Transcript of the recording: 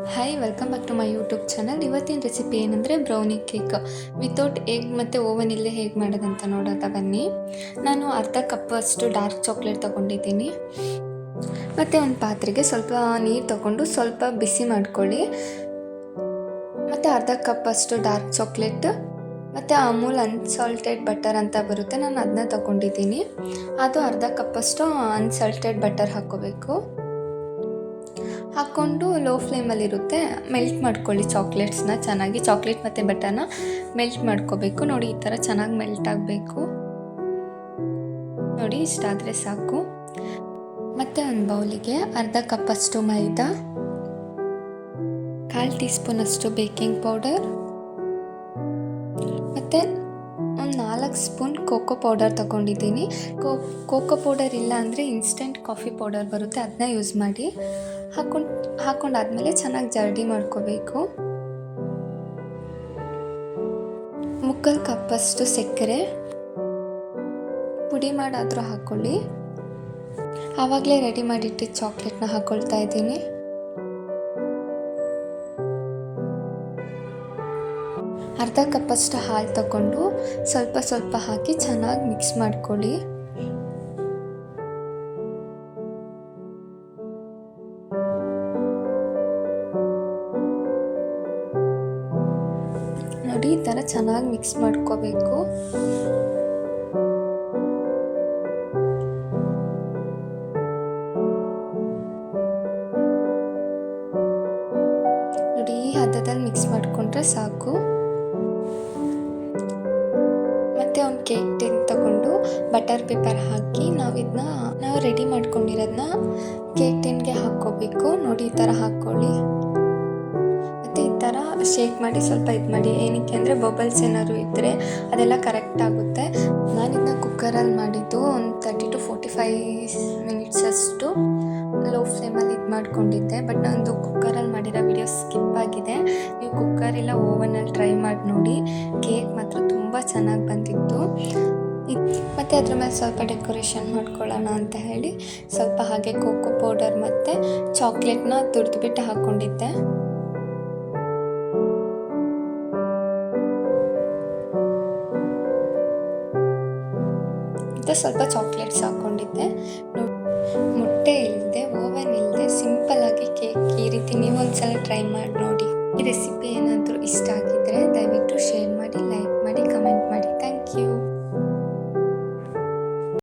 Hi, welcome back to my YouTube channel. ಇವತ್ತಿನ recipe ಏನಂದರೆ brownie cake without egg ಮತ್ತು oven ಇಲ್ಲೇ ಹೇಗೆ ಮಾಡೋದಂತ ನೋಡೋದ ಬನ್ನಿ. ನಾನು ಅರ್ಧ ಕಪ್ ಅಷ್ಟು ಡಾರ್ಕ್ ಚಾಕ್ಲೇಟ್ ತೊಗೊಂಡಿದ್ದೀನಿ. ಮತ್ತು ಒಂದು ಪಾತ್ರೆಗೆ ಸ್ವಲ್ಪ ನೀರು ತೊಗೊಂಡು ಸ್ವಲ್ಪ ಬಿಸಿ ಮಾಡ್ಕೊಳ್ಳಿ. ಮತ್ತು ಅರ್ಧ ಕಪ್ ಅಷ್ಟು ಡಾರ್ಕ್ ಚಾಕ್ಲೇಟ್ ಮತ್ತು ಅಮೂಲ್ ಅನ್ಸಾಲ್ಟೆಡ್ ಬಟರ್ ಅಂತ ಬರುತ್ತೆ, ನಾನು ಅದನ್ನ ತೊಗೊಂಡಿದ್ದೀನಿ. ಅದು ಅರ್ಧ ಕಪ್ಪಷ್ಟು ಅನ್ಸಾಲ್ಟೆಡ್ ಬಟರ್ ಹಾಕ್ಕೋಬೇಕು. ಹಾಕ್ಕೊಂಡು ಲೋ ಫ್ಲೇಮಲ್ಲಿರುತ್ತೆ, ಮೆಲ್ಟ್ ಮಾಡ್ಕೊಳ್ಳಿ ಚಾಕ್ಲೇಟ್ಸ್ನ ಚೆನ್ನಾಗಿ. ಚಾಕ್ಲೇಟ್ ಮತ್ತು ಬಟರ್ನ ಮೆಲ್ಟ್ ಮಾಡ್ಕೋಬೇಕು. ನೋಡಿ, ಈ ಥರ ಚೆನ್ನಾಗಿ ಮೆಲ್ಟ್ ಆಗಬೇಕು. ನೋಡಿ, ಇಷ್ಟಾದರೆ ಸಾಕು. ಮತ್ತು ಒಂದು ಬೌಲಿಗೆ ಅರ್ಧ ಕಪ್ಪಷ್ಟು ಮೈದಾ, 1/4 ಟೀ ಸ್ಪೂನಷ್ಟು ಬೇಕಿಂಗ್ ಪೌಡರ್ ಮತ್ತು ಒಂದು 4 ಸ್ಪೂನ್ ಕೋಕೋ ಪೌಡರ್ ತೊಗೊಂಡಿದ್ದೀನಿ. ಕೋಕೋ ಪೌಡರ್ ಇಲ್ಲ ಅಂದರೆ ಇನ್ಸ್ಟೆಂಟ್ ಕಾಫಿ ಪೌಡರ್ ಬರುತ್ತೆ, ಅದನ್ನ ಯೂಸ್ ಮಾಡಿ. ಹಾಕೊಂಡಾದ್ಮೇಲೆ ಚೆನ್ನಾಗಿ ಜರಡಿ ಮಾಡ್ಕೋಬೇಕು. 3/4 ಕಪ್ಪಷ್ಟು ಸಕ್ಕರೆ ಪುಡಿ ಮಾಡಾದರೂ ಹಾಕ್ಕೊಳ್ಳಿ. ಆವಾಗಲೇ ರೆಡಿ ಮಾಡಿಟ್ಟಿದ್ದ ಚಾಕ್ಲೇಟ್ನ ಹಾಕ್ಕೊಳ್ತಾ ಇದ್ದೀನಿ. ಅರ್ಧ ಕಪ್ಪಷ್ಟು ಹಾಲು ತಗೊಂಡು ಸ್ವಲ್ಪ ಸ್ವಲ್ಪ ಹಾಕಿ ಚೆನ್ನಾಗಿ ಮಿಕ್ಸ್ ಮಾಡ್ಕೊಳ್ಳಿ. ನೋಡಿ, ಈ ಥರ ಚೆನ್ನಾಗಿ ಮಿಕ್ಸ್ ಮಾಡ್ಕೋಬೇಕು. ನೋಡಿ, ಈ ಹದದಲ್ಲಿ ಮಿಕ್ಸ್ ಮಾಡಿಕೊಂಡ್ರೆ ಸಾಕು. ಮತ್ತು ಒಂದು ಕೇಕ್ ಟಿನ್ ತಗೊಂಡು ಬಟರ್ ಪೇಪರ್ ಹಾಕಿ ನಾವು ರೆಡಿ ಮಾಡ್ಕೊಂಡಿರೋದನ್ನ ಕೇಕ್ ಟಿನ್ಗೆ ಹಾಕ್ಕೋಬೇಕು. ನೋಡಿ, ಈ ಥರ ಹಾಕ್ಕೊಳ್ಳಿ. ಮತ್ತು ಈ ಥರ ಶೇಕ್ ಮಾಡಿ ಸ್ವಲ್ಪ ಇದು ಮಾಡಿ. ಏನಕ್ಕೆ ಅಂದರೆ ಬಬಲ್ಸ್ ಏನಾದ್ರು ಇದ್ದರೆ ಅದೆಲ್ಲ ಕರೆಕ್ಟ್ ಆಗುತ್ತೆ. ನಾನಿದನ್ನ ಕುಕ್ಕರಲ್ಲಿ ಮಾಡಿದ್ದು ಒಂದು 30 to 45 ಮಿನಿಟ್ಸ್ ಅಷ್ಟು ಲೋ ಫ್ಲೇಮಲ್ಲಿ ಇದು ಮಾಡ್ಕೊಂಡಿದ್ದೆ. ಬಟ್ ನಂದು ಕುಕ್ಕರಲ್ಲಿ ಮಾಡಿರೋ ವಿಡಿಯೋ ಸ್ಕಿಪ್ ಆಗಿದೆ. ನೀವು ಕುಕ್ಕರ್ ಇಲ್ಲ ಓವನಲ್ಲಿ ಟ್ರೈ ಮಾಡಿ ನೋಡಿ. ಕೇಕ್ ಮಾತ್ರ ತುಂಬ ಚೆನ್ನಾಗಿ ಬಂದಿತ್ತು. ಮತ್ತು ಅದ್ರ ಮೇಲೆ ಸ್ವಲ್ಪ ಡೆಕೋರೇಷನ್ ಮಾಡ್ಕೊಳ್ಳೋಣ ಅಂತ ಹೇಳಿ ಸ್ವಲ್ಪ ಹಾಗೆ ಕೋಕೋ ಪೌಡರ್ ಮತ್ತು ಚಾಕ್ಲೇಟ್ನ ತುರಿದ್ಬಿಟ್ಟು ಹಾಕ್ಕೊಂಡಿದ್ದೆ. ಮತ್ತು ಸ್ವಲ್ಪ ಚಾಕ್ಲೇಟ್ಸ್ ಹಾಕ್ಕೊಂಡಿದ್ದೆ. ಮೊಟ್ಟೆ ಇಲ್ಲದೆ, ಓವನ್ ಇಲ್ಲದೆ ಸಿಂಪಲ್ಲಾಗಿ ಕೇಕ್ ಈ ರೀತಿ ನೀವು ಒಂದ್ಸಲ ಟ್ರೈ ಮಾಡಿ ನೋಡಿ. ಈ ರೆಸಿಪಿ ಏನಾದರೂ ಇಷ್ಟ ಆಗಿ